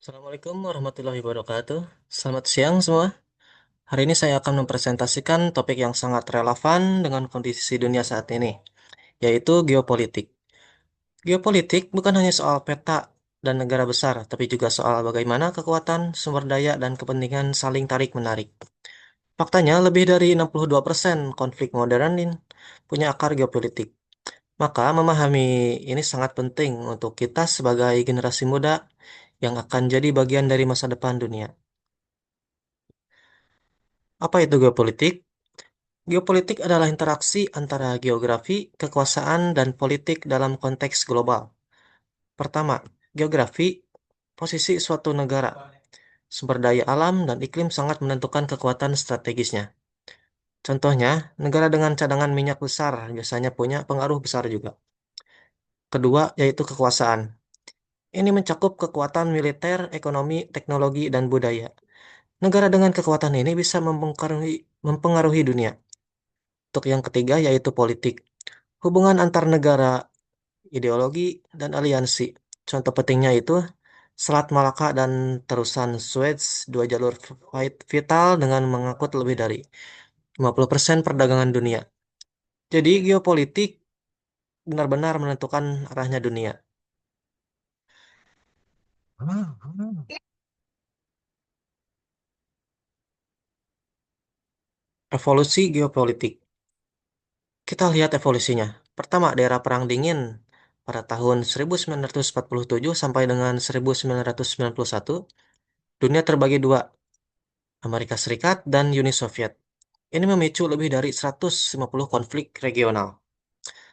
Assalamualaikum warahmatullahi wabarakatuh. Selamat siang semua. Hari ini saya akan mempresentasikan topik yang sangat relevan dengan kondisi dunia saat ini, yaitu geopolitik. Geopolitik bukan hanya soal peta dan negara besar, tapi juga soal bagaimana kekuatan, sumber daya, dan kepentingan saling tarik-menarik. Faktanya, lebih dari 62% konflik modern ini punya akar geopolitik. Maka memahami ini sangat penting untuk kita sebagai generasi muda yang akan jadi bagian dari masa depan dunia. Apa itu geopolitik? Geopolitik adalah interaksi antara geografi, kekuasaan, dan politik dalam konteks global. Pertama, geografi, posisi suatu negara. Sumber daya alam dan iklim sangat menentukan kekuatan strategisnya. Contohnya, negara dengan cadangan minyak besar biasanya punya pengaruh besar juga. Kedua, yaitu kekuasaan. Ini mencakup kekuatan militer, ekonomi, teknologi, dan budaya. Negara dengan kekuatan ini bisa mempengaruhi dunia. Untuk yang ketiga, yaitu politik. Hubungan antar negara, ideologi, dan aliansi. Contoh pentingnya itu Selat Malaka dan terusan Suez, dua jalur vital dengan mengangkut lebih dari 50% perdagangan dunia. Jadi geopolitik benar-benar menentukan arahnya dunia. Evolusi geopolitik. Kita lihat evolusinya. Pertama, di era Perang Dingin pada tahun 1947 sampai dengan 1991, dunia terbagi dua, Amerika Serikat dan Uni Soviet. Ini memicu lebih dari 150 konflik regional.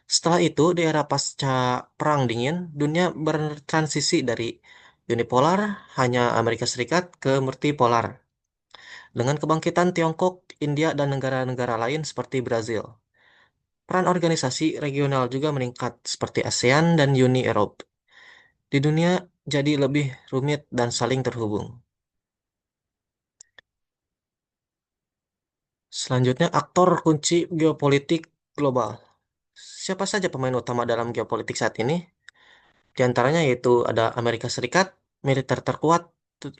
Setelah itu, di era pasca Perang Dingin, dunia bertransisi dari unipolar, hanya Amerika Serikat, ke multipolar, dengan kebangkitan Tiongkok, India, dan negara-negara lain seperti Brazil. Peran organisasi regional juga meningkat, seperti ASEAN dan Uni Eropa. Di dunia jadi lebih rumit dan saling terhubung. Selanjutnya, aktor kunci geopolitik global. Siapa saja pemain utama dalam geopolitik saat ini? Di antaranya yaitu ada Amerika Serikat, militer terkuat, tu-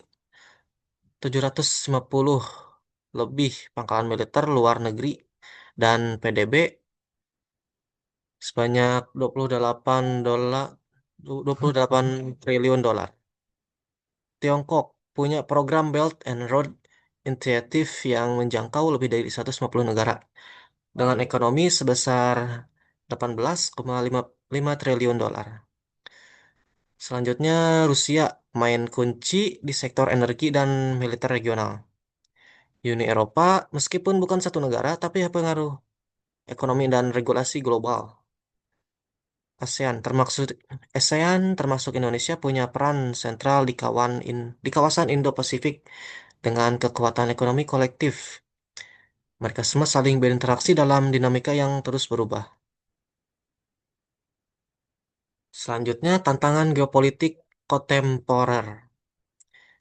750 lebih pangkalan militer luar negeri, dan PDB sebanyak 28 triliun dolar. Tiongkok punya program Belt and Road Initiative yang menjangkau lebih dari 150 negara dengan ekonomi sebesar 18,55 triliun dolar. Selanjutnya, Rusia main kunci di sektor energi dan militer regional. Uni Eropa, meskipun bukan satu negara, tapi pengaruh ekonomi dan regulasi global. ASEAN termasuk Indonesia punya peran sentral di kawasan Indo-Pasifik dengan kekuatan ekonomi kolektif. Mereka semua saling berinteraksi dalam dinamika yang terus berubah. Selanjutnya, tantangan geopolitik kontemporer.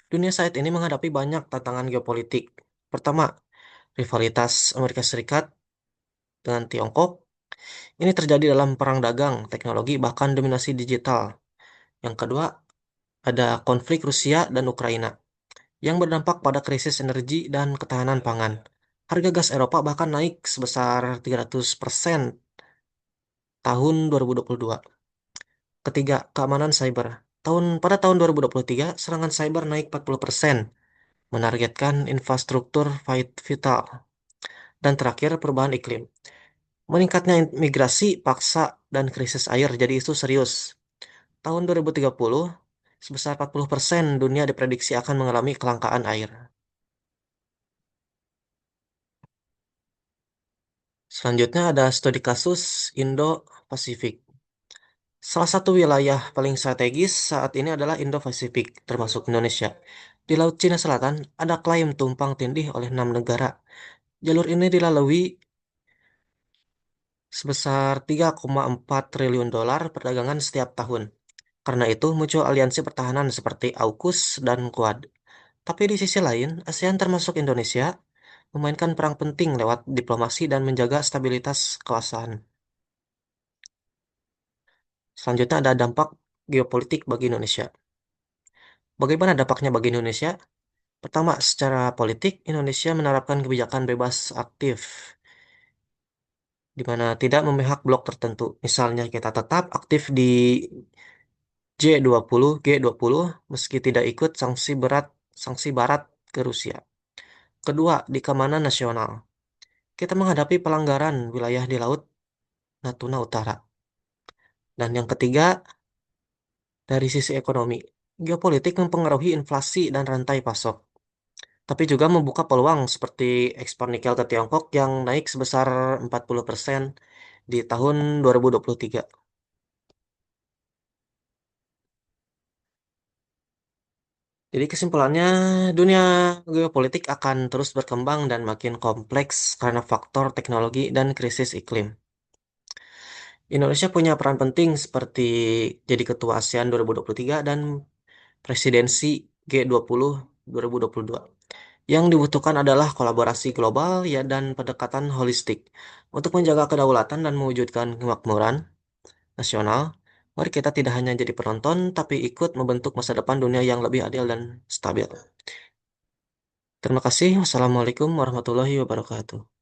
Dunia saat ini menghadapi banyak tantangan geopolitik. Pertama, rivalitas Amerika Serikat dengan Tiongkok. Ini terjadi dalam perang dagang, teknologi, bahkan dominasi digital. Yang kedua, ada konflik Rusia dan Ukraina yang berdampak pada krisis energi dan ketahanan pangan. Harga gas Eropa bahkan naik sebesar 300% tahun 2022. Ketiga, keamanan cyber. Pada tahun 2023, serangan cyber naik 40%, menargetkan infrastruktur vital. Dan terakhir, perubahan iklim. Meningkatnya migrasi paksa dan krisis air jadi isu serius. Tahun 2030, sebesar 40% dunia diprediksi akan mengalami kelangkaan air. Selanjutnya ada studi kasus Indo-Pasifik. Salah satu wilayah paling strategis saat ini adalah Indo-Pasifik, termasuk Indonesia. Di Laut Cina Selatan ada klaim tumpang tindih oleh 6 negara. Jalur ini dilalui sebesar 3,4 triliun dolar perdagangan setiap tahun. Karena itu muncul aliansi pertahanan seperti AUKUS dan Quad. Tapi di sisi lain, ASEAN termasuk Indonesia memainkan peran penting lewat diplomasi dan menjaga stabilitas kawasan. Selanjutnya ada dampak geopolitik bagi Indonesia. Bagaimana dampaknya bagi Indonesia? Pertama, secara politik, Indonesia menerapkan kebijakan bebas aktif, di mana tidak memihak blok tertentu. Misalnya, kita tetap aktif di G20, G20, meski tidak ikut sanksi barat ke Rusia. Kedua, di keamanan nasional. Kita menghadapi pelanggaran wilayah di Laut Natuna Utara. Dan yang ketiga, dari sisi ekonomi. Geopolitik mempengaruhi inflasi dan rantai pasok, tapi juga membuka peluang seperti ekspor nikel ke Tiongkok yang naik sebesar 40% di tahun 2023. Jadi kesimpulannya, dunia geopolitik akan terus berkembang dan makin kompleks karena faktor teknologi dan krisis iklim. Indonesia punya peran penting seperti jadi ketua ASEAN 2023 dan presidensi G20 2022. Yang dibutuhkan adalah kolaborasi global ya dan pendekatan holistik untuk menjaga kedaulatan dan mewujudkan kemakmuran nasional. Mari kita tidak hanya jadi penonton, tapi ikut membentuk masa depan dunia yang lebih adil dan stabil. Terima kasih. Wassalamualaikum warahmatullahi wabarakatuh.